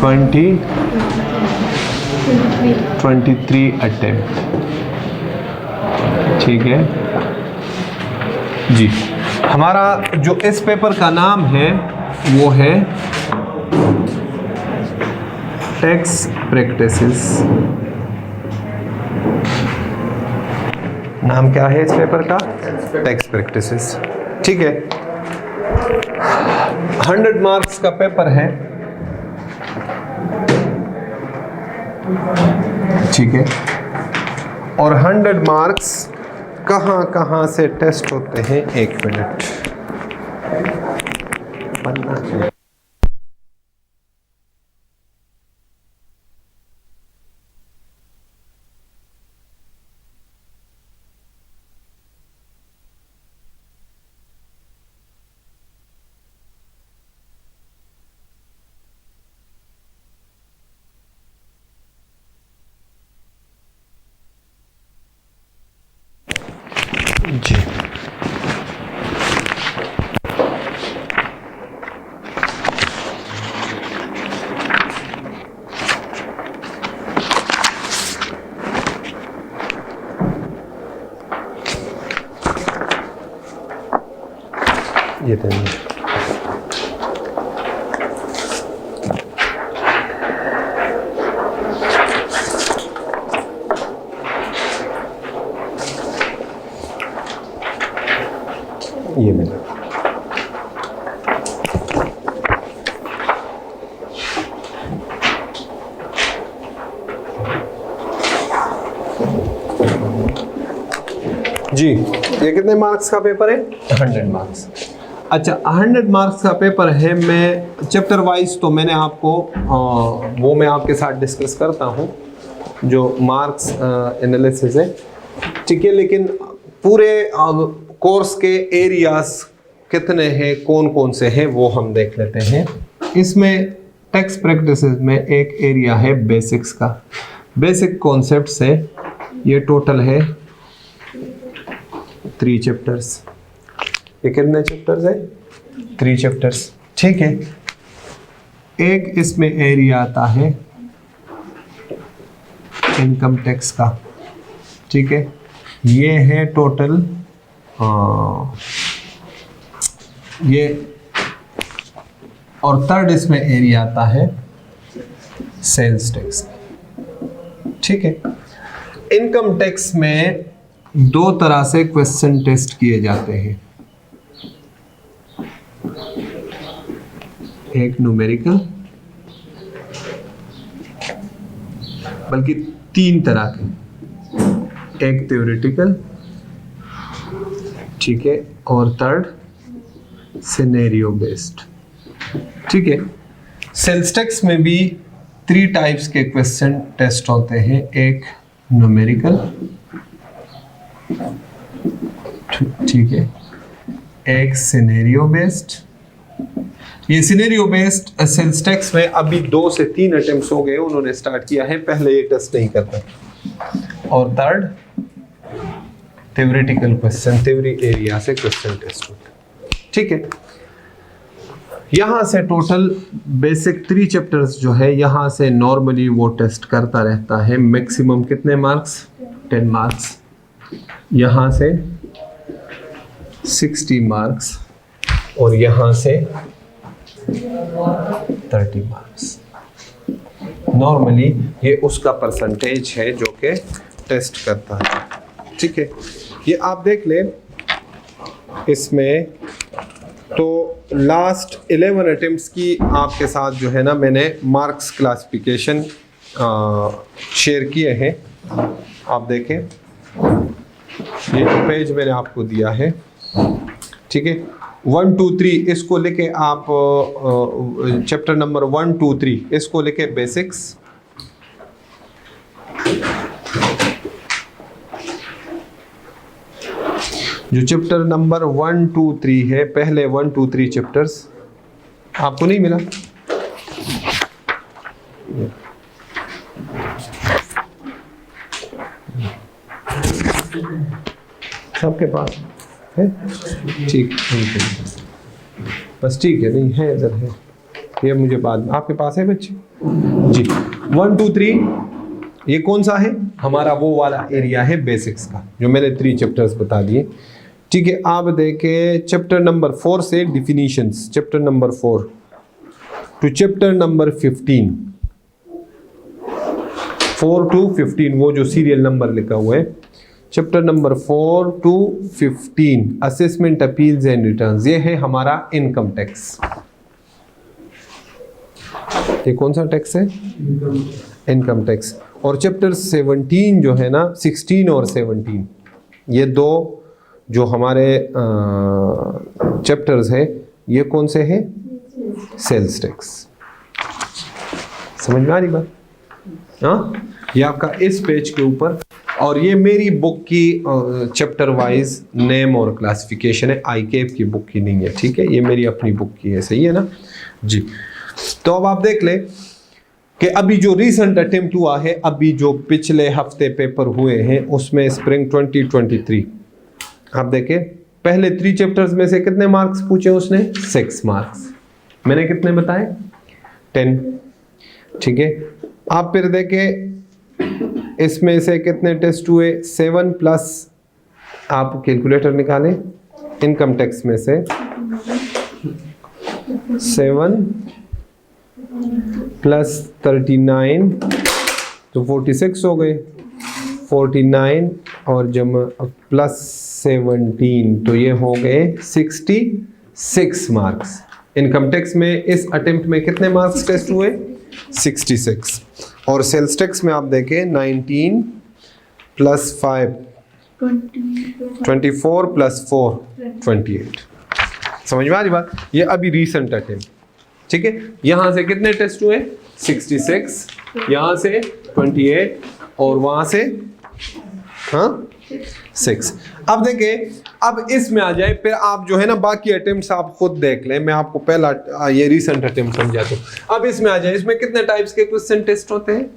23 attempt, ठीक है जी। हमारा जो इस पेपर का नाम है वो है टैक्स प्रैक्टिसेस। नाम क्या है इस पेपर का? टैक्स प्रैक्टिसेस, ठीक है। 100 मार्क्स का पेपर है, ठीक है। और 100 मार्क्स कहाँ कहाँ से टेस्ट होते हैं? 1 मिनट पन्ना। जी, ये देंगे। ये मिला। जी, ये कितने मार्क्स का पेपर है? 100 मार्क्स। अच्छा, 100 मार्क्स का पेपर है। मैं चैप्टर वाइज तो मैंने आपको वो मैं आपके साथ डिस्कस करता हूँ जो मार्क्स एनालिसिस है, ठीक है। लेकिन पूरे कोर्स के एरियाज कितने हैं, कौन कौन से हैं, वो हम देख लेते हैं। इसमें टैक्स प्रैक्टिसेस में एक एरिया है बेसिक्स का, बेसिक कॉन्सेप्ट है। ये टोटल है 3 चैप्टर्स। ये कितने चैप्टर्स है? 3 चैप्टर्स, ठीक है। एक इसमें एरिया आता है इनकम टैक्स का, ठीक है। ये है टोटल ये, और थर्ड इसमें एरिया आता है सेल्स टैक्स, ठीक है। इनकम टैक्स में 2 तरह से क्वेश्चन टेस्ट किए जाते हैं, एक न्यूमेरिकल, बल्कि 3 तरह के, एक थ्योरेटिकल, ठीक है, और थर्ड सिनेरियो बेस्ड, ठीक है। सेल्स टैक्स में भी 3 टाइप्स के क्वेश्चन टेस्ट होते हैं, एक न्यूमेरिकल, ठीक है, एक सिनेरियो बेस्ड। ये सिनेरियो बेस्ड सेल्स टैक्स में अभी 2 से 3 अटेम्प्ट्स हो गए, उन्होंने स्टार्ट किया है, पहले ये टेस्ट नहीं करता। और third theoretical question, theory area से क्वेश्चन टेस्ट होता है, ठीक है। यहां से टोटल बेसिक 3 चैप्टर्स जो है, यहां से नॉर्मली वो टेस्ट करता रहता है। मैक्सिमम कितने मार्क्स? 10 मार्क्स। यहां से 60 मार्क्स और यहां से 30 मार्क्स। नॉर्मली ये उसका परसेंटेज है जो कि टेस्ट करता है, ठीक है। ये आप देख लें, इसमें तो लास्ट 11 अटेम्प्ट्स की आपके साथ जो है ना, मैंने मार्क्स क्लासिफिकेशन शेयर किए हैं। आप देखें, ये जो पेज मैंने आपको दिया है, ठीक है, 1 2 3 इसको लेके आप चैप्टर नंबर 1 2 3 इसको लेके बेसिक्स, जो चैप्टर नंबर 1 2 3 है, पहले 1 2 3 चैप्टर्स आपको नहीं मिला? सबके पास है? ठीक, बस ठीक है, नहीं है, इधर है, ये मुझे बाद में। आपके पास है बच्चे? जी 1 2 3 ये कौन सा है? हमारा वो वाला एरिया है बेसिक्स का, जो मैंने 3 चैप्टर्स बता दिए। ठीक है, आप देखें चैप्टर नंबर 4 से definitions, chapter number 4 to chapter number 15, 4 to 15, वो जो सीरियल नंबर लिखा हुआ है, chapter number 4 to 15 assessment, appeals and returns, ये है हमारा इनकम टैक्स। ये कौन सा टैक्स है? Income tax. और चैप्टर 17 जो है ना, 16 और 17, ये दो जो हमारे चैप्टर्स है, ये कौन से हैं? Sales tax. समझ में आ रही बात? हाँ, ये आपका इस पेज के ऊपर, और ये मेरी बुक की चैप्टर वाइज नेम और क्लासिफिकेशन है, ICAP की बुक की नहीं है। ठीक है, ये मेरी अपनी बुक की है, सही है ना जी। तो अब आप देख ले कि अभी जो रीसेंट अटेम्प्ट हुआ है, अभी जो पिछले हफ्ते पेपर हुए हैं, उसमें स्प्रिंग 2023, आप देखें पहले 3 चैप्टर्स में से कितने मार्क्स पूछे उसने? 6 मार्क्स। मैंने कितने बताए? 10। ठीक है, आप फिर देखें इसमें से कितने टेस्ट हुए? 7 प्लस, आप कैलकुलेटर निकालें, इनकम टैक्स में से 7 प्लस 39 तो 46 हो गए, 49 और जमा प्लस 17 तो ये हो गए 66 मार्क्स। इनकम टैक्स में इस अटेम्प्ट में कितने मार्क्स टेस्ट हुए? 66। और सेल्स टैक्स में आप देखें 19 प्लस 5 24 प्लस 4 28। समझ में आ रही बात? ये अभी रीसेंट अटेम्प्ट। ठीक है, यहां से कितने टेस्ट हुए? 66, यहां से 28 और वहां से 6। अब देखें, अब इसमें आ जाए, फिर आप जो है ना बाकी अटेम्प्ट्स आप खुद देख लें, मैं आपको पहला ये रीसेंट अटेम्प्ट समझाता हूं। अब इसमें आ जाए, इसमें कितने टाइप्स के क्वेश्चन टेस्ट होते हैं?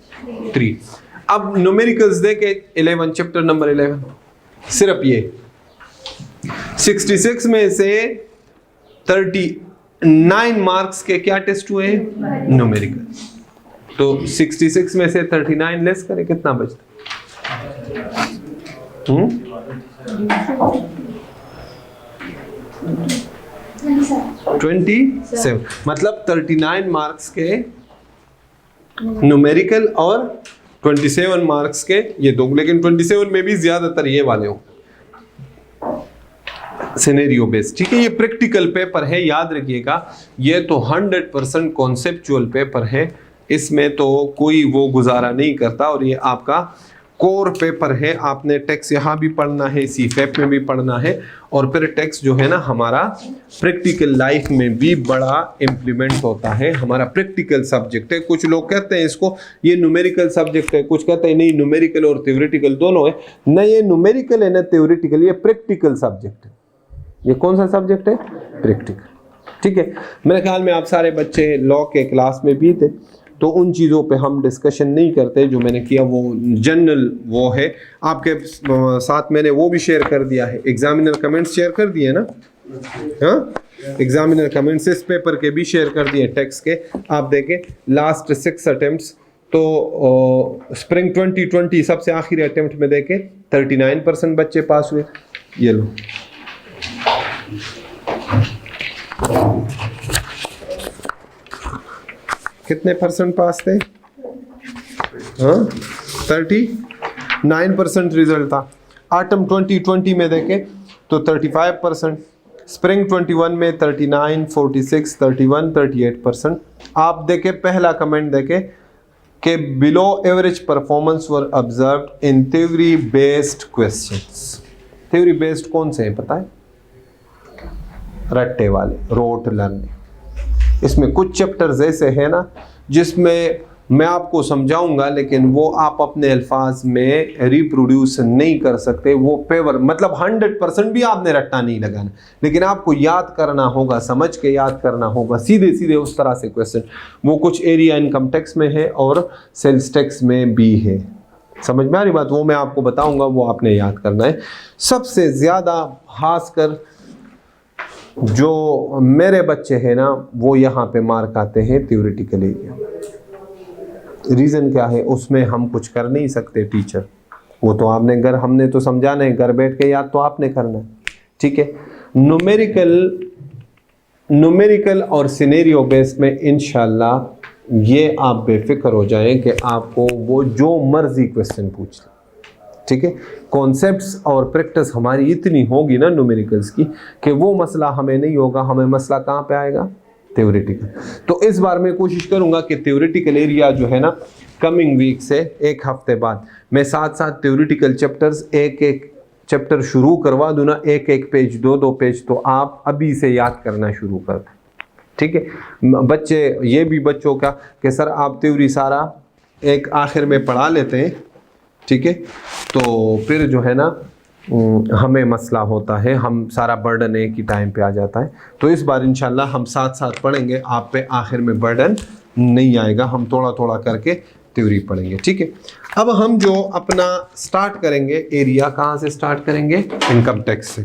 3। अब न्यूमेरिकल्स देखे 11, चैप्टर नंबर 11, सिर्फ ये 66 में से 39 मार्क्स के क्या टेस्ट हुए? न्यूमेरिकल। तो 66 में से 39 लेस करें, कितना बचता? 27। मतलब 39 मार्क्स के न्यूमेरिकल और 27 मार्क्स के ये दो, लेकिन 27 में भी ज्यादातर ये वाले हो सिनेरियो बेस्ड। ठीक है, ये प्रैक्टिकल पेपर है, याद रखिएगा। ये तो 100% कॉन्सेप्चुअल पेपर है, इसमें तो कोई वो गुजारा नहीं करता, और ये आपका कोर पेपर है। आपने टैक्स यहाँ भी पढ़ना है, CFAP में भी पढ़ना है, और फिर टैक्स जो है ना हमारा प्रैक्टिकल लाइफ में भी बड़ा इम्प्लीमेंट होता है, हमारा प्रैक्टिकल सब्जेक्ट है। कुछ लोग कहते हैं इसको ये न्यूमेरिकल सब्जेक्ट है, कुछ कहते हैं नहीं न्यूमेरिकल और थ्योरेटिकल दोनों है। न ये न्यूमेरिकल है न थ्योरेटिकल, ये प्रैक्टिकल सब्जेक्ट है। ये कौन सा सब्जेक्ट है? प्रैक्टिकल। ठीक है, मेरे ख्याल में आप सारे बच्चे लॉ के क्लास में भी थे, तो उन चीज़ों पे हम डिस्कशन नहीं करते। जो मैंने किया वो जनरल वो है, आपके साथ मैंने वो भी शेयर कर दिया है, एग्जामिनर कमेंट्स शेयर कर दिए ना, हाँ एग्जामिनर कमेंट्स इस पेपर के भी शेयर कर दिए टैक्स के। आप देखें लास्ट 6 अटेम्प्ट्स, तो स्प्रिंग 2020 सबसे आखिरी अटेम्प्ट में देखें 39% बच्चे पास हुए। ये लो, कितने परसेंट पास थे? हाँ 39% रिजल्ट था। ऑटम 2020 में देखें तो 35%, स्प्रिंग 21 में 39, 46, 31, 38%। आप देखें पहला कमेंट देखें कि below average performance were observed in theory based questions. Theory based कौन से हैं पता है? रट्टे वाले, रोट लर्निंग। इसमें कुछ चैप्टर्स ऐसे हैं ना जिसमें मैं आपको समझाऊंगा, लेकिन वो आप अपने अल्फाज में रिप्रोड्यूस नहीं कर सकते। वो पेपर मतलब 100% भी आपने रट्टा नहीं लगाना, लेकिन आपको याद करना होगा, समझ के याद करना होगा, सीधे सीधे उस तरह से क्वेश्चन। वो कुछ एरिया इनकम टैक्स में है और सेल्स टैक्स में भी है। समझ में आ रही बात? वो मैं आपको बताऊंगा, वो आपने याद करना है। सबसे ज़्यादा खासकर जो मेरे बच्चे हैं ना, वो यहाँ पे मार्क आते हैं थ्योरेटिकल एरिया। रीज़न क्या है, उसमें हम कुछ कर नहीं सकते टीचर, वो तो आपने घर, हमने तो समझाना है, घर बैठ के याद तो आपने करना है, ठीक है। न्यूमेरिकल और सिनेरियो बेस्ड में इंशाल्लाह ये आप बेफिक्र हो जाएं कि आपको वो जो मर्जी क्वेश्चन पूछ लें, ठीक है। कॉन्सेप्ट्स और प्रैक्टिस हमारी इतनी होगी ना न्यूमेरिकल्स की कि वो मसला हमें नहीं होगा, हमें मसला कहाँ पे आएगा, थ्योरेटिकल। तो इस बार मैं कोशिश करूंगा कि थ्योरेटिकल एरिया जो है ना कमिंग वीक से एक हफ्ते बाद मैं साथ साथ थ्योरेटिकल चैप्टर्स एक एक चैप्टर शुरू करवा दूँ ना, एक एक पेज, दो दो पेज, तो आप अभी से याद करना शुरू कर दें, ठीक है। बच्चे, ये भी बच्चों का कि सर आप थ्योरी सारा एक आखिर में पढ़ा लेते हैं, ठीक है, तो फिर जो है ना हमें मसला होता है, हम सारा बर्डन एक ही टाइम पे आ जाता है। तो इस बार इंशाल्लाह हम साथ साथ पढ़ेंगे, आप पे आखिर में बर्डन नहीं आएगा, हम थोड़ा थोड़ा करके थ्योरी पढ़ेंगे, ठीक है। अब हम जो अपना स्टार्ट करेंगे एरिया, कहाँ से स्टार्ट करेंगे, इनकम टैक्स से।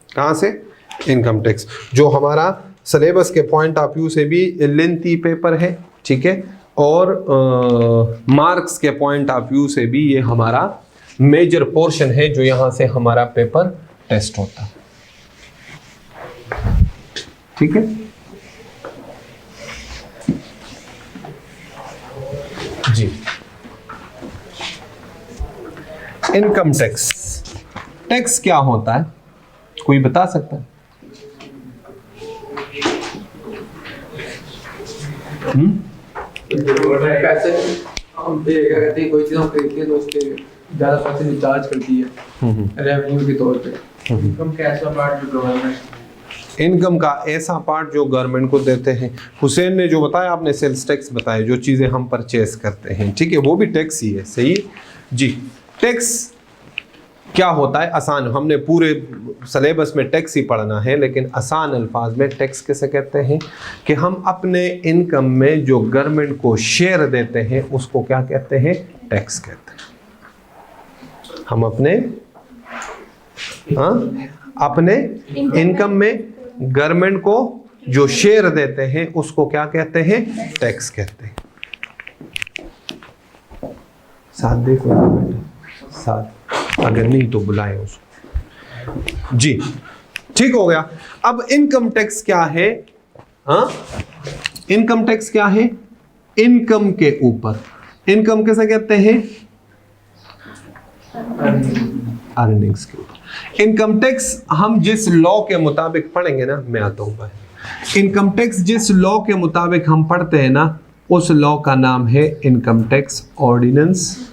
कहाँ से, इनकम टैक्स, जो हमारा सिलेबस के पॉइंट ऑफ व्यू से भी लेंथी पेपर है, ठीक है, और मार्क्स के पॉइंट ऑफ व्यू से भी ये हमारा मेजर पोर्शन है जो यहाँ से हमारा पेपर टेस्ट होता है, ठीक है जी। इनकम टैक्स, टैक्स क्या होता है, कोई बता सकता है? पैसे हम पे क्या कहते हैं, कोई चीज़ हम खरीदते हैं तो उसके ज़्यादा पैसे चार्ज करती है रेवेन्यू के तौर पे। इनकम का ऐसा पार्ट जो गवर्नमेंट, इनकम का ऐसा पार्ट जो गवर्नमेंट को देते हैं। हुसैन ने जो बताया, आपने सेल्स टैक्स बताया, जो चीज़ें हम परचेस करते हैं, ठीक है, वो भी टैक्स ही है, सही है जी। टैक्स क्या होता है, आसान, हमने पूरे सिलेबस में टैक्स ही पढ़ना है, लेकिन आसान अल्फाज में टैक्स कैसे कहते हैं कि हम अपने इनकम में जो गवर्नमेंट को शेयर देते हैं उसको क्या कहते हैं, टैक्स कहते हैं। हम अपने अपने इनकम में गवर्नमेंट को जो शेयर देते हैं उसको क्या कहते हैं, टैक्स कहते हैं। साथ देखो बेटा, साथ, अगर नहीं तो बुलाए उसको जी, ठीक हो गया। अब इनकम टैक्स क्या है, इनकम टैक्स क्या है, इनकम के ऊपर, इनकम कैसे कहते हैं, अर्निंग्स के ऊपर। इनकम टैक्स हम जिस लॉ के मुताबिक पढ़ेंगे ना, मैं आता हूं भाई, इनकम टैक्स जिस लॉ के मुताबिक हम पढ़ते हैं ना, उस लॉ का नाम है इनकम टैक्स ऑर्डिनेंस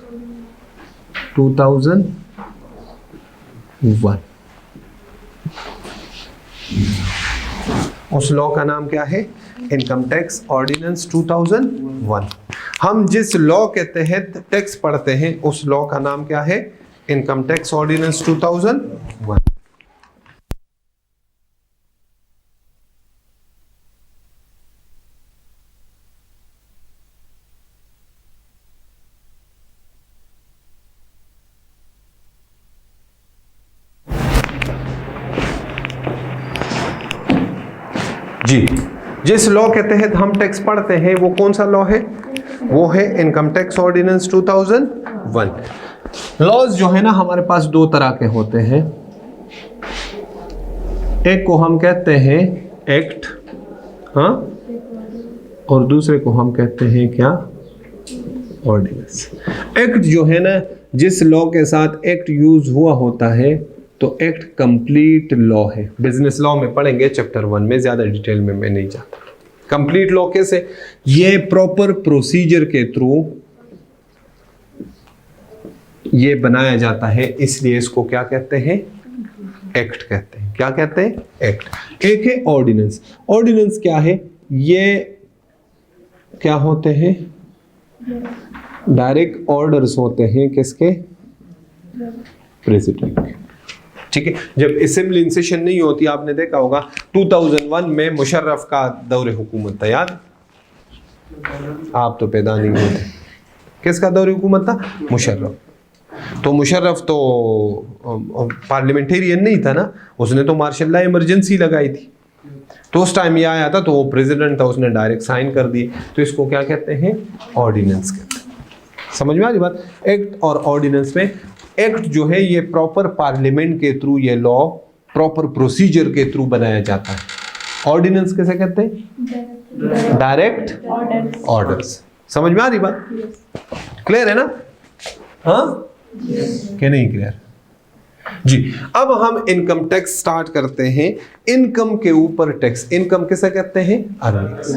2001। उस लॉ का नाम क्या है, इनकम टैक्स ऑर्डिनेंस 2001। हम जिस लॉ के तहत टैक्स पढ़ते हैं उस लॉ का नाम क्या है, इनकम टैक्स ऑर्डिनेंस 2001। जी, जिस लॉ के तहत हम टैक्स पढ़ते हैं वो कौन सा लॉ है, वो है इनकम टैक्स ऑर्डिनेंस 2001। लॉज जो है ना हमारे पास दो तरह के होते हैं, एक को हम कहते हैं एक्ट, हाँ, और दूसरे को हम कहते हैं क्या, ऑर्डिनेंस। एक्ट जो है ना, जिस लॉ के साथ एक्ट यूज हुआ होता है तो एक्ट कंप्लीट लॉ है। बिजनेस लॉ में पढ़ेंगे चैप्टर 1 में, ज्यादा डिटेल में मैं नहीं जाता। कंप्लीट लॉ कैसे, ये प्रॉपर प्रोसीजर के थ्रू ये बनाया जाता है, इसलिए इसको क्या कहते हैं, एक्ट कहते हैं। क्या कहते हैं, एक्ट। एक है ऑर्डिनेंस। ऑर्डिनेंस क्या है, ये क्या होते हैं, डायरेक्ट ऑर्डर्स होते हैं, किसके, प्रेसिडेंट के, ठीक है। जब असेंबली इन सेशन नहीं होती, आपने देखा होगा 2001 में मुशर्रफ का दौरे हुकूमत था, याद, आप तो पैदा नहीं हुए थे, किसका दौरे हुकूमत था, मुशर्रफ। तो मुशर्रफ तो पार्लियामेंटेरियन नहीं था ना, उसने तो मार्शल लॉ इमरजेंसी लगाई थी, तो उस टाइम ये आया था, तो वो प्रेसिडेंट था, उसने डायरेक्ट साइन कर दिए, तो इसको क्या कहते हैं, ऑर्डिनेंस कहते हैं। समझ में आ रही बात? एक्ट और ऑर्डिनेंस में, एक्ट जो है ये प्रॉपर पार्लियामेंट के थ्रू, ये लॉ प्रॉपर प्रोसीजर के थ्रू बनाया जाता है। ऑर्डिनेंस कैसे कहते हैं? Direct orders. समझ में आ रही बात? क्लियर है ना? हाँ कि नहीं क्लियर? जी, अब हम इनकम टैक्स स्टार्ट करते हैं। इनकम के ऊपर टैक्स, इनकम किसे कहते हैं? अर्निंग्स,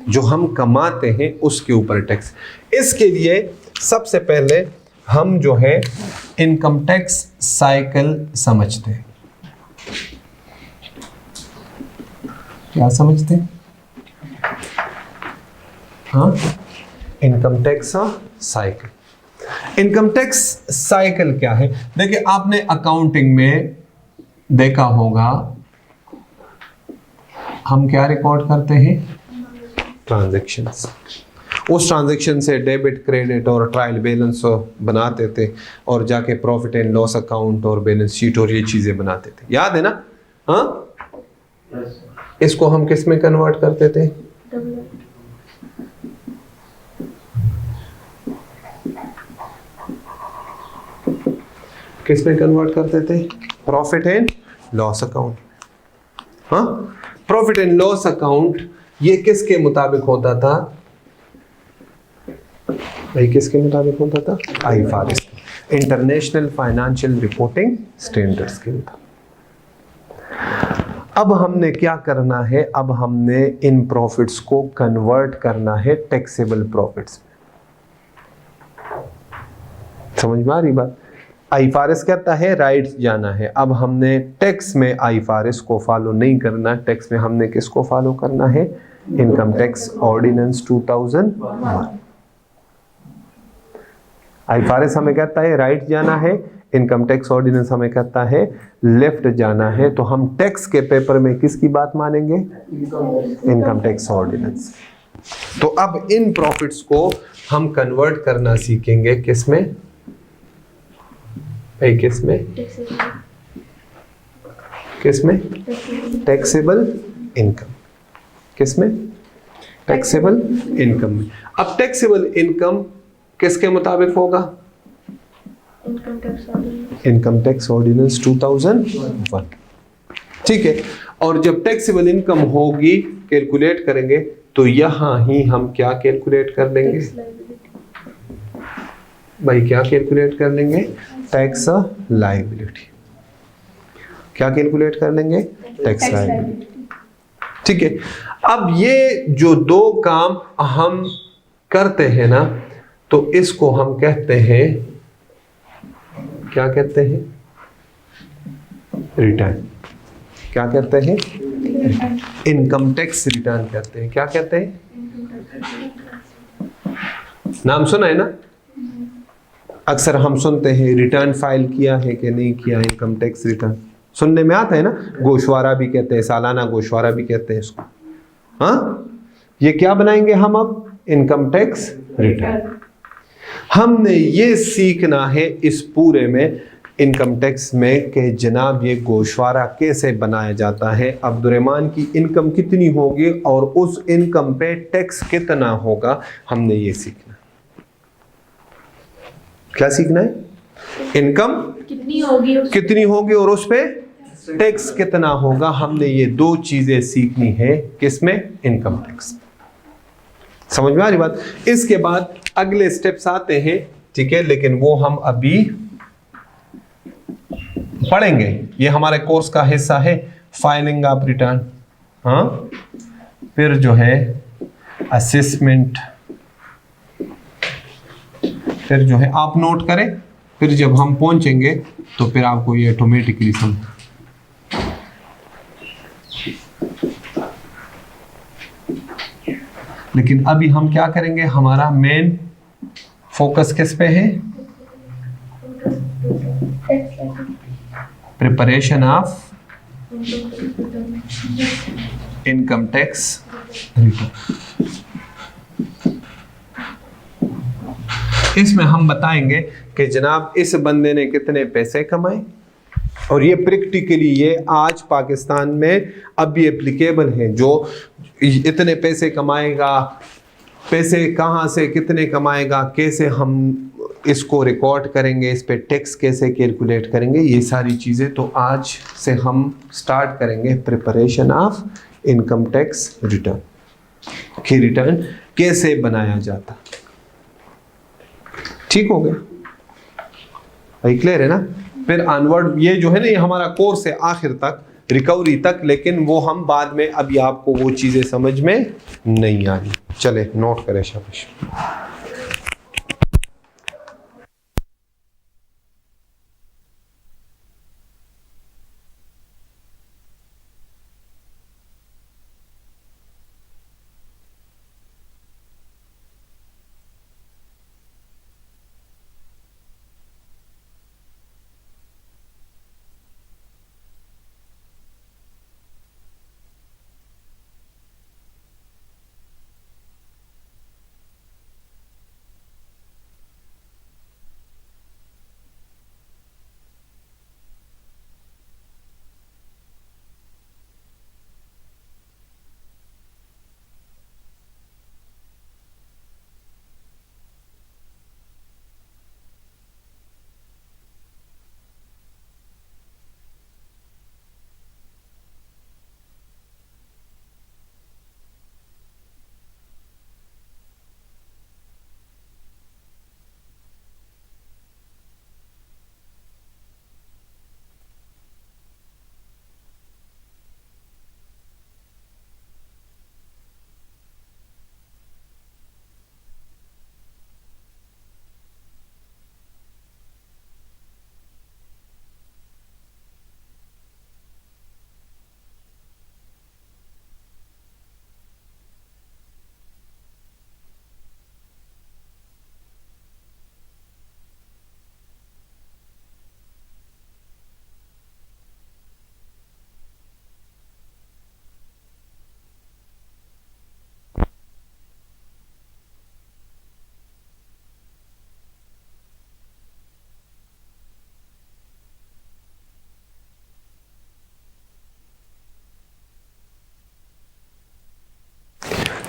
जो हम कमाते हैं उसके ऊपर टैक्स। इसके लिए सबसे पहले हम जो है इनकम टैक्स साइकिल समझते हैं। क्या समझते हैं? हाँ, income tax cycle. Income tax cycle क्या है? देखिए, आपने अकाउंटिंग में देखा होगा, हम क्या रिकॉर्ड करते हैं? ट्रांजैक्शंस। उस ट्रांजैक्शन से डेबिट, क्रेडिट और ट्रायल बैलेंस बनाते थे और जाके प्रॉफिट एंड लॉस अकाउंट और बैलेंस शीट और ये चीजें बनाते थे। याद है ना? हाँ, इसको हम किस में कन्वर्ट करते थे? किस में कन्वर्ट करते थे? Profit and loss account. हाँ, प्रॉफिट एंड लॉस अकाउंट ये किसके मुताबिक होता था भाई? किसके मुताबिक होता था? IFRS, international financial reporting standards के मुताबिक। अब हमने क्या करना है? अब हमने इन प्रॉफिट्स को कन्वर्ट करना है टैक्सेबल प्रॉफिट्स में। समझ में आ रही बात? आईएफआरएस कहता है राइट्स जाना है। अब हमने टैक्स में आईएफआरएस को फॉलो नहीं करना, टैक्स में हमने किसको फॉलो करना है? Income tax ordinance 2001। आईएफआरएस हमें कहता है राइट जाना है, इनकम टैक्स ऑर्डिनेंस हमें कहता है लेफ्ट जाना है। तो हम टैक्स के पेपर में किसकी बात मानेंगे? Income tax ordinance. तो अब इन प्रॉफिट्स को हम कन्वर्ट करना सीखेंगे किसमें? किसमें? किसमें? Taxable income. किसमें? टैक्सेबल इनकम में। अब टैक्सेबल इनकम किसके मुताबिक होगा? Income tax ordinance 2001। ठीक है। और जब टैक्सेबल इनकम होगी, कैलकुलेट करेंगे, तो यहां ही हम क्या कैलकुलेट कर लेंगे भाई? क्या कैलकुलेट कर लेंगे? Tax liability. क्या कैलकुलेट कर लेंगे? Tax liability. ठीक है। अब ये जो दो काम हम करते हैं ना, तो इसको हम कहते हैं, क्या कहते हैं? रिटर्न। क्या कहते हैं? इनकम टैक्स रिटर्न कहते हैं। क्या कहते हैं? नाम सुना है ना? अक्सर हम सुनते हैं रिटर्न फाइल किया है कि नहीं किया, इनकम टैक्स रिटर्न सुनने में आता है ना। गोशवारा भी कहते हैं, सालाना गोशवारा भी कहते हैं इसको। हाँ, ये क्या बनाएंगे हम अब? Income tax return. हमने ये सीखना है इस पूरे में इनकम टैक्स में कि जनाब ये गोशवारा कैसे बनाया जाता है, अब्दुर्रहमान की इनकम कितनी होगी और उस इनकम पे टैक्स कितना होगा। हमने ये सीखना। क्या सीखना है? इनकम कितनी होगी और उस पे टैक्स कितना होगा। हमने ये दो चीजें सीखनी है किसमें? Income tax. समझ में आ रही बात? इसके बाद अगले स्टेप्स आते हैं, ठीक है, लेकिन वो हम अभी पढ़ेंगे। ये हमारे कोर्स का हिस्सा है, फाइलिंग ऑफ रिटर्न। हाँ, फिर जो है असेसमेंट, फिर जो है आप नोट करें, फिर जब हम पहुंचेंगे तो फिर आपको ये ऑटोमेटिकली समझ। लेकिन अभी हम क्या करेंगे? हमारा मेन फोकस किस पे है? Preparation of income tax return. इसमें हम बताएंगे कि जनाब इस बंदे ने कितने पैसे कमाए, और ये प्रैक्टिकली ये आज पाकिस्तान में अब भी एप्लीकेबल है। जो इतने पैसे कमाएगा, पैसे कहाँ से कितने कमाएगा, कैसे हम इसको रिकॉर्ड करेंगे, इस पे टैक्स कैसे कैलकुलेट करेंगे, ये सारी चीज़ें तो आज से हम स्टार्ट करेंगे preparation of income tax return, कि रिटर्न कैसे बनाया जाता। ठीक हो गया भाई, क्लियर है ना। फिर ऑनवर्ड ये जो है ना, ये हमारा कोर्स है आखिर तक, रिकवरी तक, लेकिन वो हम बाद में, अभी आपको वो चीज़ें समझ में नहीं आनी। चले नोट करें शाबाश।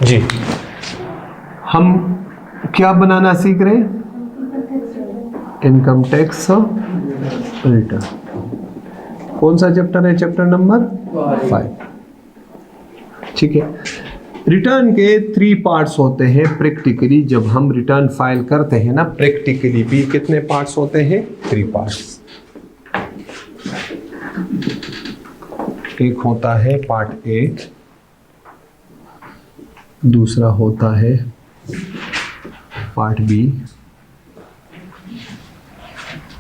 जी, हम क्या बनाना सीख रहे हैं? Income tax return. कौन सा चैप्टर है? Chapter number 5। ठीक है। रिटर्न के 3 पार्ट्स होते हैं प्रैक्टिकली। जब हम रिटर्न फाइल करते हैं ना, प्रैक्टिकली भी कितने पार्ट्स होते हैं? 3 पार्ट्स। एक होता है पार्ट ए, दूसरा होता है पार्ट बी,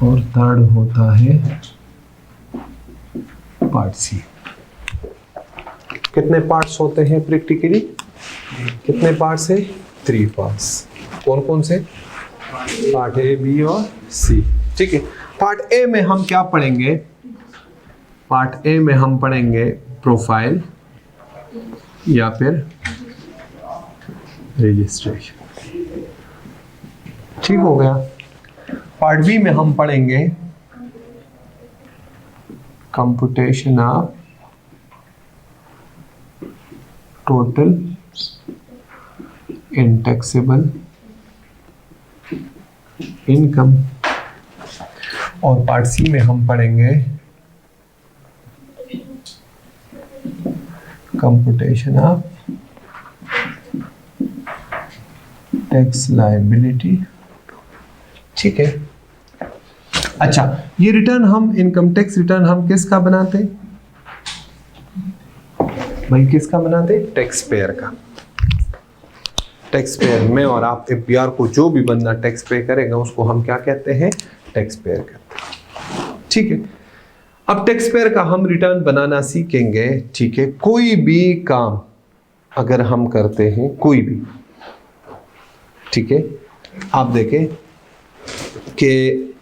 और थर्ड होता है पार्ट सी। कितने पार्ट्स होते हैं प्रैक्टिकली? कितने पार्ट्स है? 3 पार्ट्स। कौन कौन से? पार्ट ए, बी और सी। ठीक है। पार्ट ए में हम क्या पढ़ेंगे? पार्ट ए में हम पढ़ेंगे प्रोफाइल या फिर रजिस्ट्रेशन। ठीक हो गया। पार्ट बी में हम पढ़ेंगे कंप्यूटेशन ऑफ टोटल इनटैक्सेबल इनकम, और पार्ट सी में हम पढ़ेंगे कंप्यूटेशन ऑफ टैक्स लायबिलिटी। ठीक है। अच्छा, ये रिटर्न हम, इनकम टैक्स रिटर्न हम किसका बनाते हैं भाई? किसका बनाते? टैक्स पेयर का। टैक्स पेयर में, और आप एफबीआर को जो भी बंदा टैक्स पे करेगा उसको हम क्या कहते हैं? टैक्स पेयर कहते हैं। ठीक है। अब टैक्स पेयर का हम रिटर्न बनाना सीखेंगे। ठीक है। कोई भी काम अगर हम करते हैं, कोई भी, ठीक है, आप देखें कि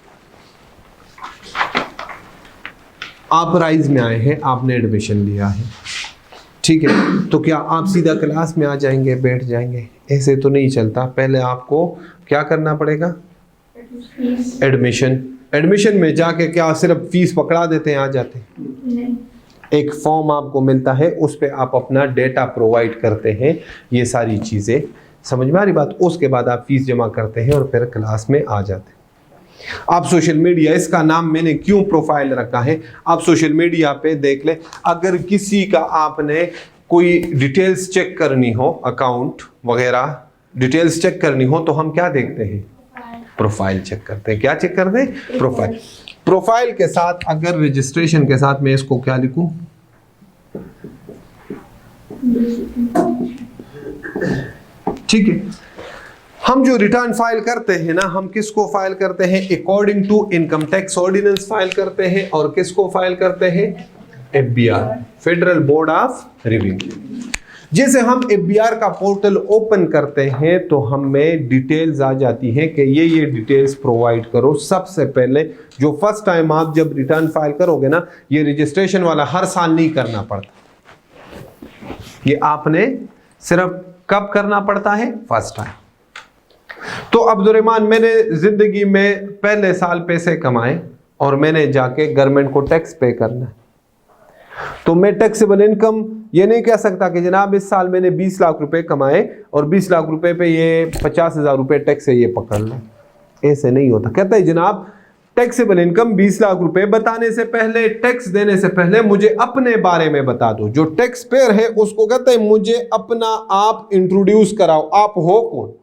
आप राइज में आए हैं, आपने एडमिशन लिया है, ठीक है, तो क्या आप सीधा क्लास में आ जाएंगे, बैठ जाएंगे? ऐसे तो नहीं चलता। पहले आपको क्या करना पड़ेगा? एडमिशन में जाके क्या सिर्फ फीस पकड़ा देते हैं, आ जाते हैं? एक फॉर्म आपको मिलता है, उस पे आप अपना डेटा प्रोवाइड करते हैं, ये सारी चीज़ें समझ में आ रही बात? उसके बाद आप फीस जमा करते हैं और फिर क्लास में आ जाते हैं। आप सोशल मीडिया, इसका नाम मैंने क्यों प्रोफाइल रखा है, आप सोशल मीडिया पे देख ले, अगर किसी का आपने कोई डिटेल्स चेक करनी हो, अकाउंट वगैरह डिटेल्स चेक करनी हो, तो हम क्या देखते हैं, प्रोफाइल चेक करते हैं। क्या चेक करते हैं, प्रोफाइल। प्रोफाइल के साथ अगर रजिस्ट्रेशन के साथ मैं इसको क्या लिखूं, ठीक है। हम जो रिटर्न फाइल करते हैं ना, हम किसको फाइल करते हैं, according to income tax ordinance file करते हैं, और किसको फाइल करते हैं, FBR, federal board of revenue. जैसे हम FBR का पोर्टल ओपन करते हैं तो हमें डिटेल्स आ जाती हैं कि ये डिटेल्स प्रोवाइड करो। सबसे पहले जो फर्स्ट टाइम आप जब रिटर्न फाइल करोगे ना, ये रजिस्ट्रेशन वाला हर साल नहीं करना पड़ता, ये आपने सिर्फ कब करना पड़ता है, फर्स्ट टाइम। तो अब्दुर्रहमान, मैंने जिंदगी में पहले साल पैसे कमाए और मैंने जाके गवर्नमेंट को टैक्स पे करना है, तो मैं टैक्सेबल इनकम ये नहीं कह सकता कि जनाब इस साल मैंने 20 लाख रुपए कमाए और 20 लाख रुपए पे ये 50,000 रुपए टैक्स है, ये पकड़ लें। ऐसे नहीं होता। कहता है जनाब टैक्सेबल इनकम 20 लाख रुपए बताने से पहले, टैक्स देने से पहले मुझे अपने बारे में बता दो। जो टैक्स पेयर है उसको कहते हैं मुझे अपना आप इंट्रोड्यूस कराओ, आप हो कौन।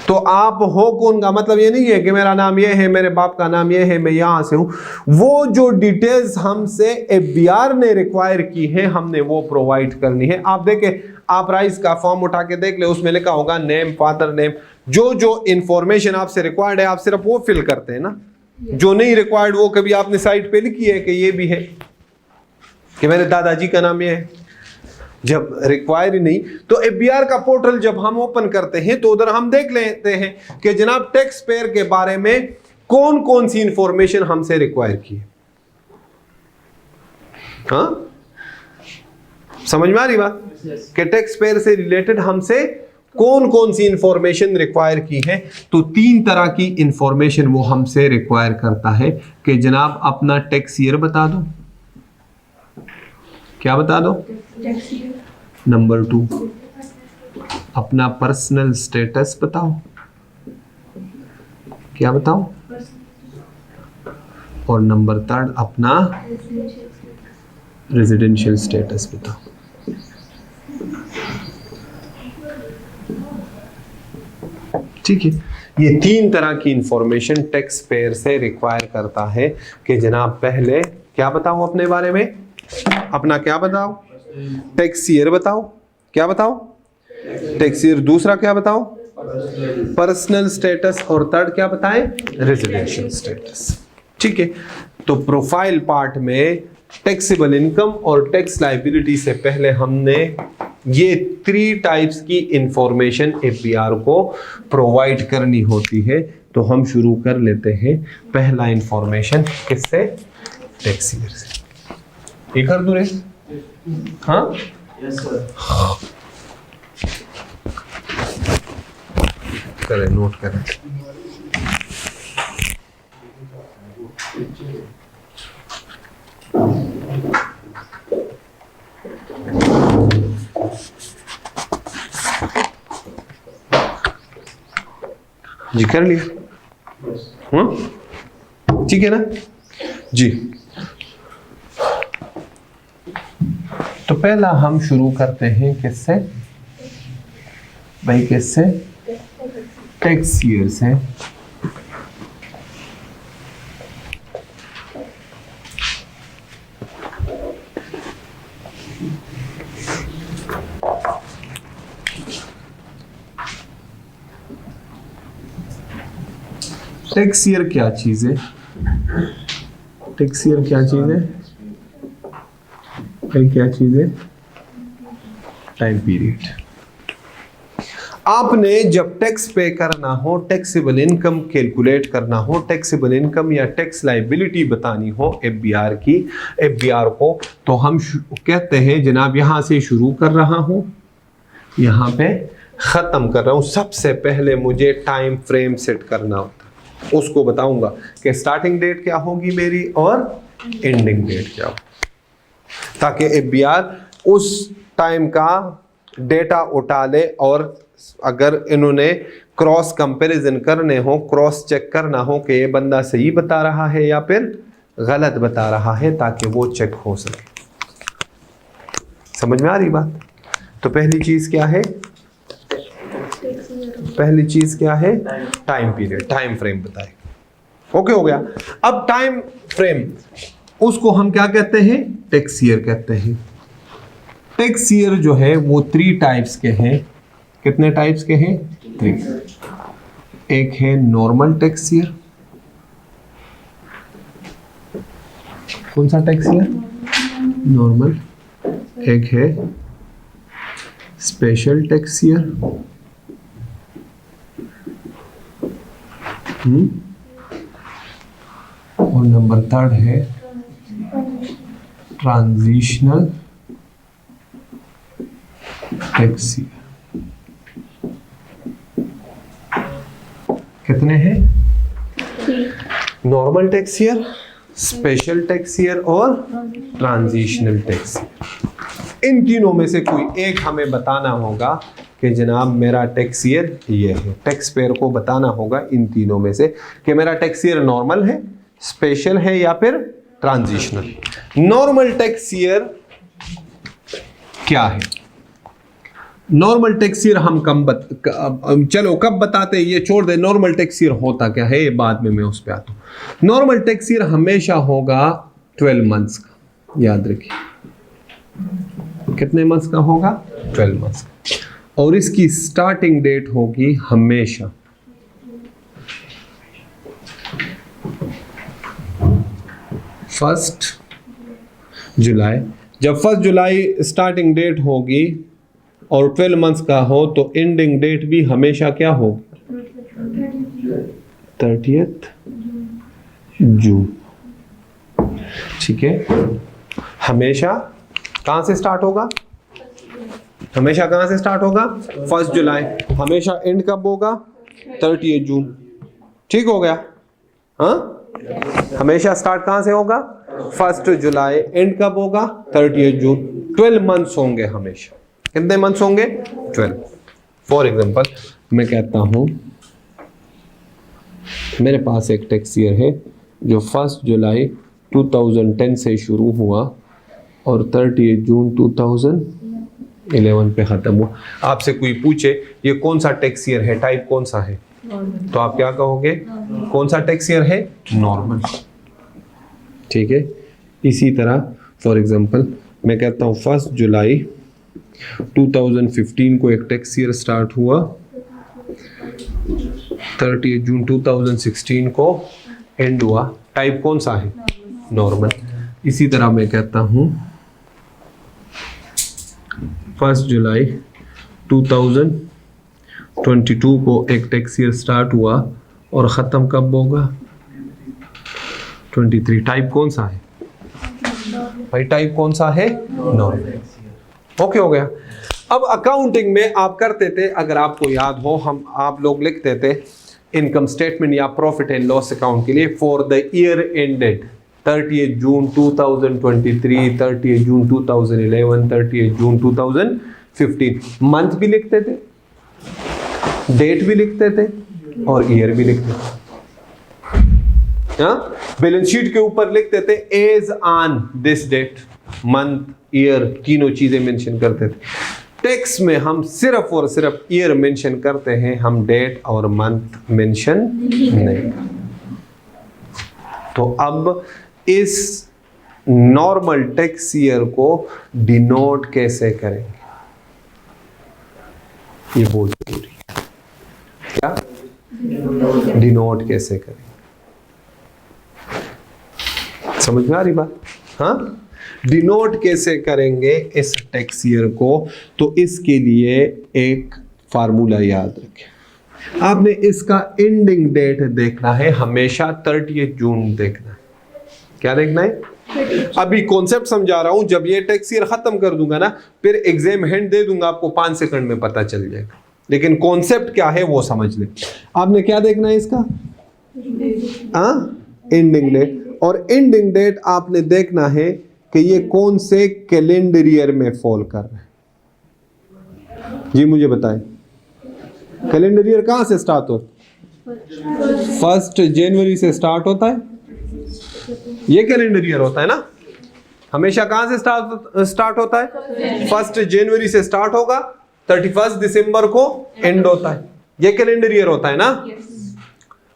तो आप हो कौन का मतलब ये नहीं है कि मेरा नाम ये है, मेरे बाप का नाम ये है, मैं यहां से हूं। वो जो डिटेल्स हमसे FBR ने रिक्वायर की है, हमने वो प्रोवाइड करनी है। आप देखें, आप राइस का फॉर्म उठा के देख ले, उसमें लिखा होगा नेम, फादर नेम, जो इंफॉर्मेशन आपसे रिक्वायर्ड है आप सिर्फ वो फिल करते हैं ना। जो नहीं रिक्वायर्ड वो कभी आपने साइट पे लिखी है कि ये भी है, कि मेरे दादाजी का नाम ये है। जब रिक्वायर ही नहीं, तो FBR का पोर्टल जब हम ओपन करते हैं तो उधर हम देख लेते हैं कि जनाब टैक्स पेयर के बारे में कौन कौन सी इंफॉर्मेशन हमसे रिक्वायर की है। हाँ, समझ में आ रही बात, कि टैक्स पेयर से रिलेटेड हमसे कौन कौन सी इंफॉर्मेशन रिक्वायर की है। तो 3 तरह की इंफॉर्मेशन वो हमसे रिक्वायर करता है कि जनाब अपना टैक्स ईयर बता दो। क्या बता दो, नंबर 2 अपना पर्सनल स्टेटस बताओ। क्या बताओ, और नंबर 3 अपना रेजिडेंशियल स्टेटस बताओ। ठीक है, ये 3 तरह की इंफॉर्मेशन टैक्स पेयर से रिक्वायर करता है कि जनाब पहले क्या बताओ अपने बारे में, अपना क्या बताओ, टैक्स ईयर बताओ। क्या बताओ, टैक्स ईयर। दूसरा क्या बताओ, पर्सनल स्टेटस, और 3 क्या बताएं, रेजिडेंशियल स्टेटस। ठीक है, तो प्रोफाइल पार्ट में टैक्सेबल इनकम और टैक्स लायबिलिटी से पहले हमने ये 3 टाइप्स की इंफॉर्मेशन FBR को प्रोवाइड करनी होती है। तो हम शुरू कर लेते हैं पहला इंफॉर्मेशन किससे, टैक्स ईयर से। ये कर दूं रे, हाँ यस सर, करें, नोट करें। जी कर लिया, ठीक है ना जी। तो पहला हम शुरू करते हैं किससे भाई, किससे, टैक्स ईयर से। टैक्स ईयर क्या चीज है, टैक्स ईयर क्या चीज है भाई, क्या चीज है, टाइम पीरियड। आपने जब टैक्स पे करना हो, टैक्सेबल इनकम कैलकुलेट करना हो, टैक्सेबल इनकम या टैक्स लायबिलिटी बतानी हो FBR की, FBR को, तो हम कहते हैं जनाब यहां से शुरू कर रहा हूं, यहां पे खत्म कर रहा हूं। सबसे पहले मुझे टाइम फ्रेम सेट करना होता है, उसको बताऊंगा कि स्टार्टिंग डेट क्या होगी मेरी और एंडिंग डेट क्या होगी, ताकि FBR उस टाइम का डेटा उठा ले और अगर इन्होंने क्रॉस कंपैरिजन करने हो, क्रॉस चेक करना हो कि ये बंदा सही बता रहा है या फिर गलत बता रहा है, ताकि वो चेक हो सके। समझ में आ रही बात? तो पहली चीज क्या है? पहली चीज क्या है? टाइम पीरियड, टाइम फ्रेम बताए। ओके, हो गया। अब टाइम फ्रेम, उसको हम क्या कहते हैं? टैक्स ईयर कहते हैं। टैक्स ईयर जो है वो 3 टाइप्स के हैं। कितने टाइप्स के हैं? 3। एक है नॉर्मल टैक्स ईयर। कौन सा टैक्स ईयर? नॉर्मल। एक है स्पेशल टैक्स ईयर। और नंबर 3 है ट्रांजिशनल टैक्स ईयर। कितने हैं? Normal tax year, special tax year और ट्रांजिशनल टैक्स ईयर। इन तीनों में से कोई एक हमें बताना होगा कि जनाब मेरा टैक्स ईयर ये है। टैक्स पेयर को बताना होगा इन तीनों में से कि मेरा टैक्स ईयर नॉर्मल है, स्पेशल है या फिर ट्रांजिशनल। नॉर्मल टैक्स ईयर क्या है? नॉर्मल टैक्स ईयर हम चलो कब बताते हैं ये छोड़ दे। नॉर्मल टैक्स ईयर होता क्या है ये बाद में मैं उस पर आता हूं। नॉर्मल टैक्स ईयर हमेशा होगा 12 मंथ्स का, याद रखिए। कितने मंथ्स का होगा? 12 मंथ्स का। और इसकी स्टार्टिंग डेट होगी हमेशा 1 जुलाई। जब 1 जुलाई स्टार्टिंग डेट होगी और 12 मंथ्स का हो तो एंडिंग डेट भी हमेशा क्या होगी? 30 जून। ठीक है, हमेशा कहां से स्टार्ट होगा? हमेशा कहां से स्टार्ट होगा? 1 जुलाई। हमेशा एंड कब होगा? 30 जून। ठीक हो गया? हाँ, हमेशा स्टार्ट कहां से होगा? 1 जुलाई। एंड कब होगा? 30 जून। 12 मंथ्स होंगे हमेशा। कितने मंथ्स होंगे? 12। फॉर एग्जाम्पल मैं कहता हूं मेरे पास एक टैक्स ईयर है जो 1 जुलाई 2010 से शुरू हुआ और 30 जून 2011 पे ख़त्म हुआ। आपसे कोई पूछे ये कौन सा टैक्स ईयर है, टाइप कौन सा है, तो आप क्या कहोगे? कौन सा टैक्स ईयर है? नॉर्मल। ठीक है, इसी तरह फॉर एग्जांपल मैं कहता हूँ 1 जुलाई 2015 को एक टैक्स ईयर स्टार्ट हुआ, 30 जून 2016 को एंड हुआ। टाइप कौन सा है? नॉर्मल। इसी तरह मैं कहता हूँ 1 जुलाई 2022 को एक टैक्स ईयर स्टार्ट हुआ और ख़त्म कब होगा? 23। टाइप कौन सा है भाई? टाइप कौन सा है? नॉर्मल। ओके, हो गया। अब अकाउंटिंग में आप करते थे, अगर आपको याद हो, आप लोग लिखते थे इनकम स्टेटमेंट या प्रॉफिट एंड लॉस अकाउंट के लिए for the year ended 30 June 2023, 30 June 2011, 30 June 2015। Month भी लिखते थे, डेट भी लिखते थे और ईयर भी लिखते थे। हाँ, बैलेंस शीट के ऊपर लिखते थे as on this date, month, year, तीनों चीजें मेंशन करते थे। टैक्स में हम सिर्फ और सिर्फ ईयर मेंशन करते हैं, हम डेट और मंथ मेंशन नहीं। तो अब इस नॉर्मल टैक्स ईयर को डिनोट कैसे करेंगे, ये बहुत जरूरी है। क्या डिनोट कैसे करेंगे? समझ में आ रही बात? हाँ, डिनोट कैसे करेंगे इस टैक्स ईयर को? तो इसके लिए एक फार्मूला याद रखें। आपने इसका एंडिंग डेट देखना है, हमेशा 30 जून देखना है। क्या देखना है? अभी कॉन्सेप्ट समझा रहा हूं, जब ये टैक्स ईयर खत्म कर दूंगा ना, फिर एग्जाम हैंड दे दूंगा, आपको 5 सेकंड में पता चल जाएगा। लेकिन कॉन्सेप्ट क्या है वो समझ ले। आपने क्या देखना है इसका? Ending date. और एंडिंग डेट आपने देखना है कि ये कौन से कैलेंडर ईयर में फॉल कर रहा है। जी मुझे बताएं। कैलेंडर ईयर कहाँ से स्टार्ट होता है? 1 जनवरी से स्टार्ट होता है, ये कैलेंडर ईयर होता है ना। हमेशा कहाँ से स्टार्ट होता है? 1 जनवरी से स्टार्ट होगा, 31 दिसंबर को एंड होता है, ये कैलेंडर ईयर होता है ना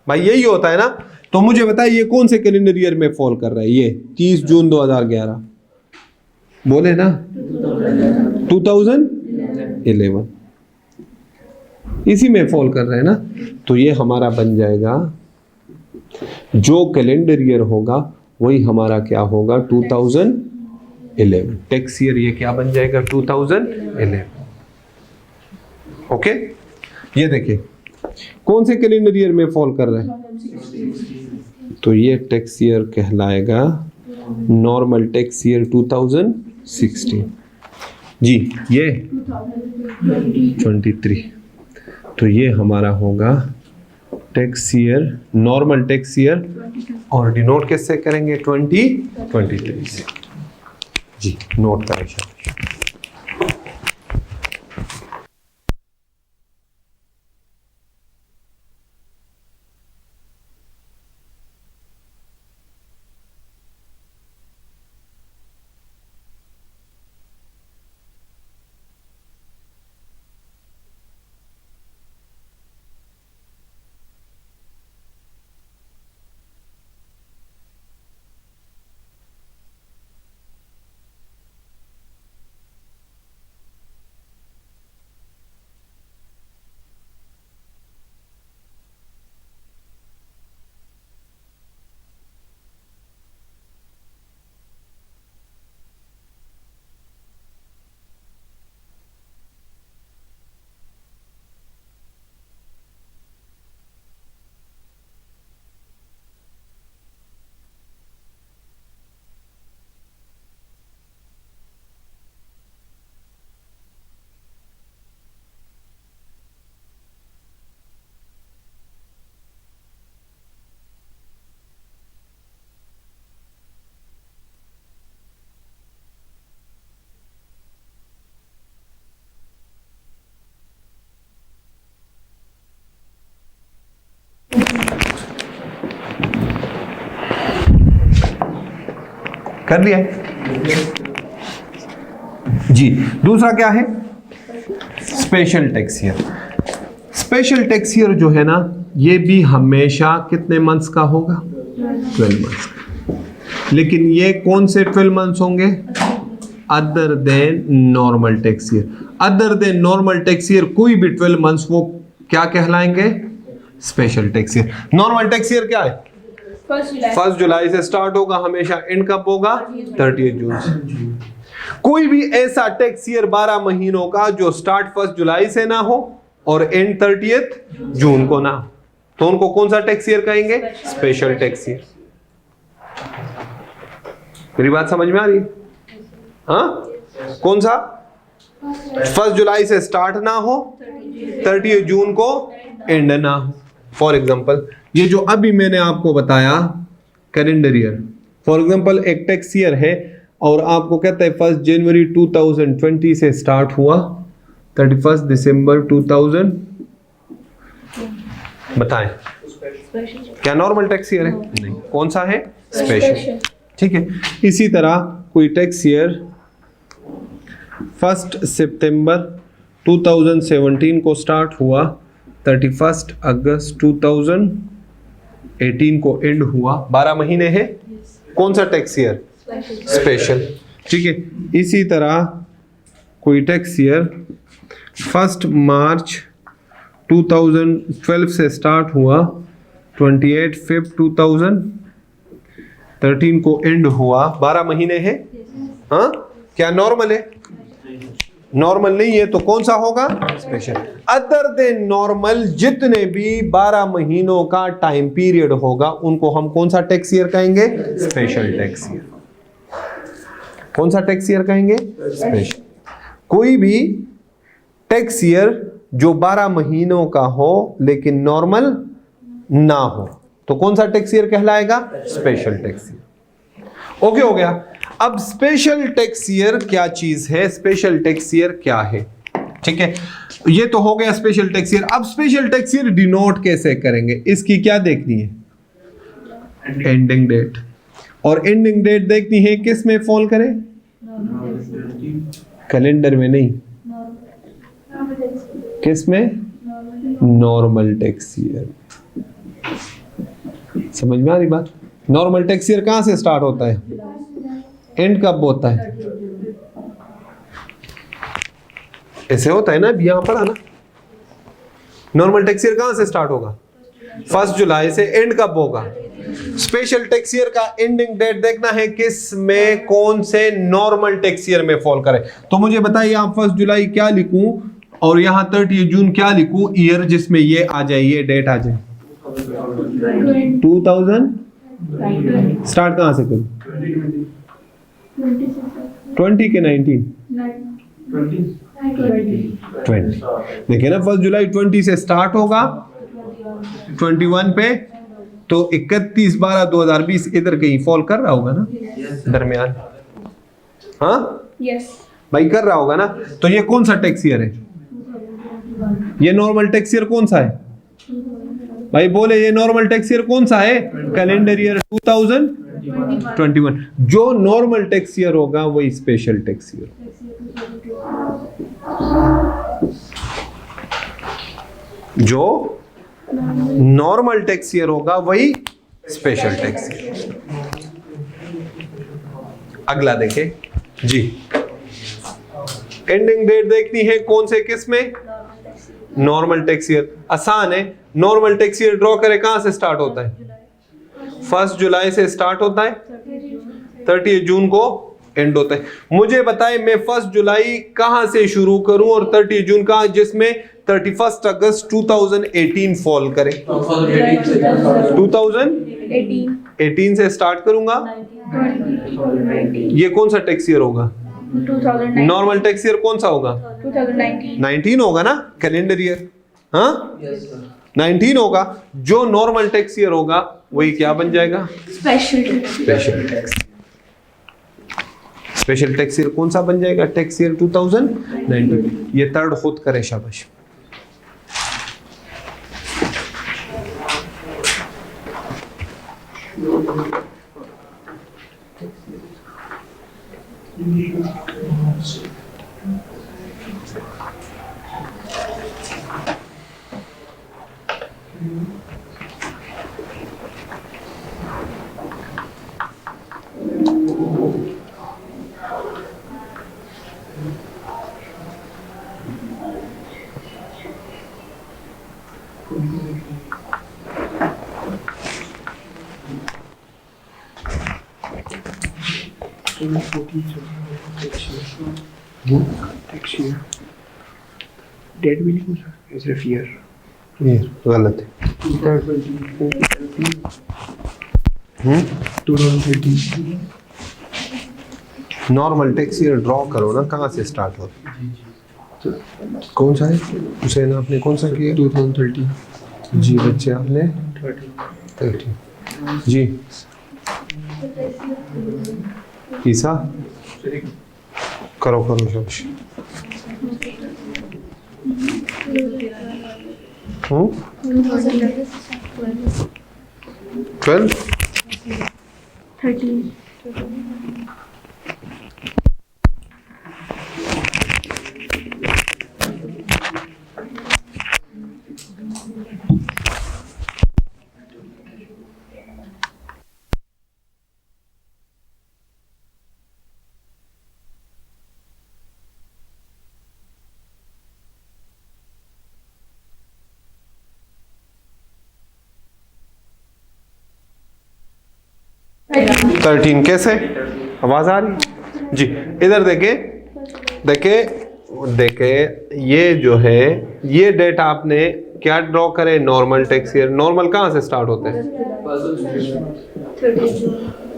भाई, यही होता है ना। तो मुझे बताइए ये कौन से कैलेंडर ईयर में फॉल कर रहा है? ये 30 जून 2011 बोले ना, 2011 इसी में फॉल कर रहा है ना। तो ये हमारा बन जाएगा, जो कैलेंडर ईयर होगा वही हमारा क्या होगा? 2011 टैक्स ईयर। ये क्या बन जाएगा? 2011। ओके, ये देखिए कौन से कैलेंडर ईयर में फॉल कर रहा है? तो ये टैक्स ईयर कहलाएगा नॉर्मल टैक्स ईयर 2016 जी, ये 23। तो ये हमारा होगा tax year, normal tax year, और डिनोट किससे करेंगे? 2023 से जी, नोट करेक्शन। कर लिया जी। दूसरा क्या है? Special tax year. Special tax year जो है ना, ये भी हमेशा कितने मंथ्स का होगा? 12 मंथ्स का। लेकिन ये कौन से 12 मंथ्स होंगे? Other than normal tax year. Other than normal tax year कोई भी 12 मंथ्स वो क्या कहलाएंगे? Special tax year. Normal tax year क्या है? 1 जुलाई से स्टार्ट होगा, हमेशा एंड कब होगा? 30 जून से। कोई भी ऐसा टैक्स ईयर 12 महीनों का जो स्टार्ट 1 जुलाई से ना हो और एंड 30 जून को ना हो, तो उनको कौन सा टैक्स ईयर कहेंगे? Special tax year. मेरी बात समझ में आ रही है? हाँ, कौन सा? 1 जुलाई से स्टार्ट ना हो, 30 जून को एंड ना हो। फॉर एग्जाम्पल ये जो अभी मैंने आपको बताया कैलेंडर ईयर, फॉर एग्जाम्पल एक टैक्स ईयर है और आपको कहता है 1 जनवरी 2020 से स्टार्ट हुआ, 31 दिसंबर 2000, बताएं क्या नॉर्मल टैक्स ईयर है? नहीं। कौन सा है? स्पेशल। ठीक है। इसी तरह कोई टैक्स ईयर 1 सितंबर 2017 को स्टार्ट हुआ, 31 अगस्त 2018 को एंड हुआ, 12 महीने है। कौन सा टैक्स ईयर? स्पेशल। ठीक है। इसी तरह कोई टैक्स ईयर 1 मार्च 2012 से स्टार्ट हुआ, 28 फरवरी 2013 को एंड हुआ, 12 महीने है। हाँ, क्या नॉर्मल है? नॉर्मल नहीं है, तो कौन सा होगा? स्पेशल। अदर देन नॉर्मल जितने भी 12 महीनों का टाइम पीरियड होगा उनको हम कौन सा टैक्स ईयर कहेंगे? Special tax year. कौन सा टैक्स ईयर कहेंगे? स्पेशल। कोई भी टैक्स ईयर जो 12 महीनों का हो लेकिन नॉर्मल ना हो, तो कौन सा टैक्स ईयर कहलाएगा? Special tax year. ओके, हो गया। अब स्पेशल टैक्स ईयर क्या चीज है? स्पेशल टैक्स ईयर क्या है? ठीक है, ये तो हो गया स्पेशल टैक्स ईयर। अब स्पेशल टैक्स ईयर डिनोट कैसे करेंगे, इसकी क्या देखनी है, एंडिंग डेट। और एंडिंग डेट देखनी है किस में फॉल करे, कैलेंडर में नहीं, किस में, नॉर्मल टैक्स ईयर। समझ में आ रही बात? नॉर्मल टैक्स ईयर कहां से स्टार्ट होता है, एंड कब होता है, ऐसे होता है ना, अभी यहां पढ़ा ना। नॉर्मल टैक्स ईयर कहां से स्टार्ट होगा, 1 जुलाई से, एंड कब होगा। स्पेशल टैक्स ईयर का एंडिंग डेट देखना है किस में, कौन से नॉर्मल टैक्स ईयर में फॉल करे। तो मुझे बताइए आप 1 जुलाई क्या लिखूं और यहां 30 जून क्या लिखूं, ईयर जिसमें ये आ जाए, ये डेट आ जाए। 2000 स्टार्ट कहां से करूं, 20 के 19 20। देखिए ना, 1 जुलाई 20 से स्टार्ट होगा 21 पे, तो 31/12/2020 इधर कहीं फॉल कर रहा होगा ना, दरमियान। हाँ भाई कर रहा होगा ना। तो ये कौन सा टैक्स ईयर है, ये नॉर्मल टैक्स ईयर कौन सा है भाई, बोले ये नॉर्मल टैक्स ईयर कौन सा है, कैलेंडर ईयर 2021। जो नॉर्मल टैक्स ईयर होगा वही स्पेशल टैक्स ईयर। जो नॉर्मल टैक्स ईयर होगा वही स्पेशल टैक्स ईयर। अगला देखें जी, एंडिंग डेट देखनी है कौन से, किस में, नॉर्मल टैक्स ईयर। आसान है, नॉर्मल टैक्स ईयर ड्रॉ करें, कहां से स्टार्ट होता है, 1 जुलाई से स्टार्ट होता है, 30 जून को एंड होता है। मुझे बताएं मैं 1 जुलाई कहां से शुरू करूं और 30 जून का, जिसमें 31 अगस्त 2018 फॉल करे। 2018 से स्टार्ट करूंगा, ये कौन सा टैक्स ईयर होगा, नॉर्मल टैक्स ईयर कौन सा होगा, 19 होगा ना, कैलेंडर ईयर। हाँ 19 होगा। जो नॉर्मल टैक्स ईयर होगा वही क्या बन जाएगा, special tax. Special tax year कौन सा बन जाएगा, टैक्स ईयर 2019। ये थर्ड खुद करे, शाबाश। Next year. Dead will use as a fear. ये गलत है। 2013. नॉर्मल टैक्स ईयर ड्रॉ करो ना, कहाँ से स्टार्ट होता है, कौन सा है हुसैन, आपने कौन सा किया, 2013. जी बच्चे आपने 30 जी। ईसा करो करो शाबाश। 12 13 13 कैसे, आवाज आ रही जी। इधर देखे देखे देखे, ये जो है ये डेट आपने क्या ड्रॉ करे, नॉर्मल टैक्स ईयर। नॉर्मल कहाँ से स्टार्ट होते हैं,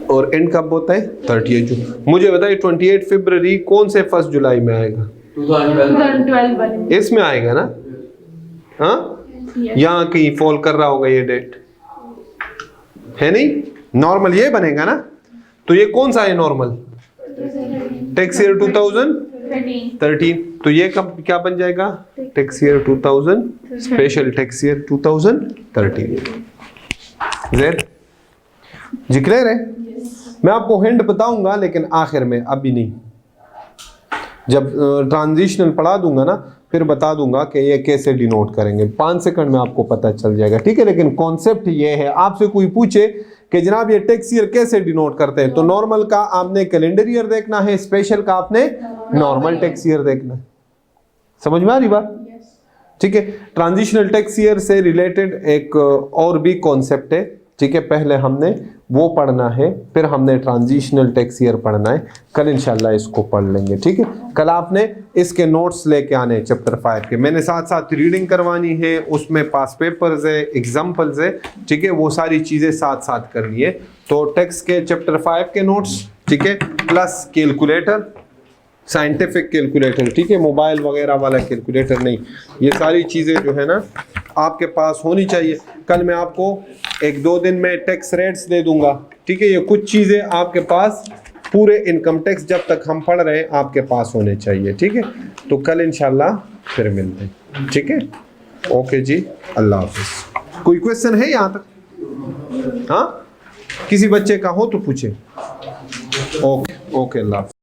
और एंड कब होता है, 30 जून। मुझे बताइए 28 फरवरी कौन से 1 जुलाई में आएगा, 2012 इसमें आएगा ना। हाँ यहाँ कहीं फॉल कर रहा होगा ये डेट, है नहीं, नॉर्मल ये बनेगा ना। तो ये कौन सा है नॉर्मल, टैक्स ईयर 2000 13। तो ये कब क्या बन जाएगा? Tax year 2000, special tax year 2013। ज़ेड जी क्लियर है? मैं आपको हिंट बताऊंगा लेकिन आखिर में, अभी नहीं। जब ट्रांजिशनल पढ़ा दूंगा ना फिर बता दूंगा कि ये कैसे डिनोट करेंगे। 5 सेकंड में आपको पता चल जाएगा, ठीक है? लेकिन कॉन्सेप्ट ये है, आपसे कोई पूछे कि जनाब ये टैक्स ईयर कैसे डिनोट करते हैं, तो नॉर्मल का आपने कैलेंडर ईयर देखना है, स्पेशल का आपने नॉर्मल टैक्स ईयर देखना है। समझ में आ रही बात? ठीक है। ट्रांजिशनल टैक्स ईयर से रिलेटेड एक और भी कॉन्सेप्ट है, ठीक है? पहले हमने वो पढ़ना है, फिर हमने ट्रांजिशनल टैक्स ईयर पढ़ना है। कल इंशाल्लाह इसको पढ़ लेंगे, ठीक है? कल आपने इसके नोट्स लेके आने हैं चैप्टर 5 के। मैंने साथ साथ रीडिंग करवानी है, उसमें पास पेपर्स है, एग्जाम्पल्स है, ठीक है? वो सारी चीज़ें साथ साथ करनी है। तो टैक्स के चैप्टर 5 के नोट्स, ठीक है, प्लस कैलकुलेटर, साइंटिफिक कैलकुलेटर, ठीक है? मोबाइल वगैरह वाला कैलकुलेटर नहीं, ये सारी चीज़ें जो है ना आपके पास होनी चाहिए। कल मैं आपको 1-2 दिन में टैक्स रेट्स दे दूंगा, ठीक है? ये कुछ चीज़ें आपके पास पूरे इनकम टैक्स जब तक हम पढ़ रहे हैं आपके पास होने चाहिए, ठीक है? तो कल इंशाल्लाह फिर मिलते हैं, ठीक है? ओके जी, अल्लाह हाफिज़। कोई क्वेश्चन है यहाँ तक? हाँ, किसी बच्चे का हो तो पूछे। ओके ओके, अल्लाह हाफिज़।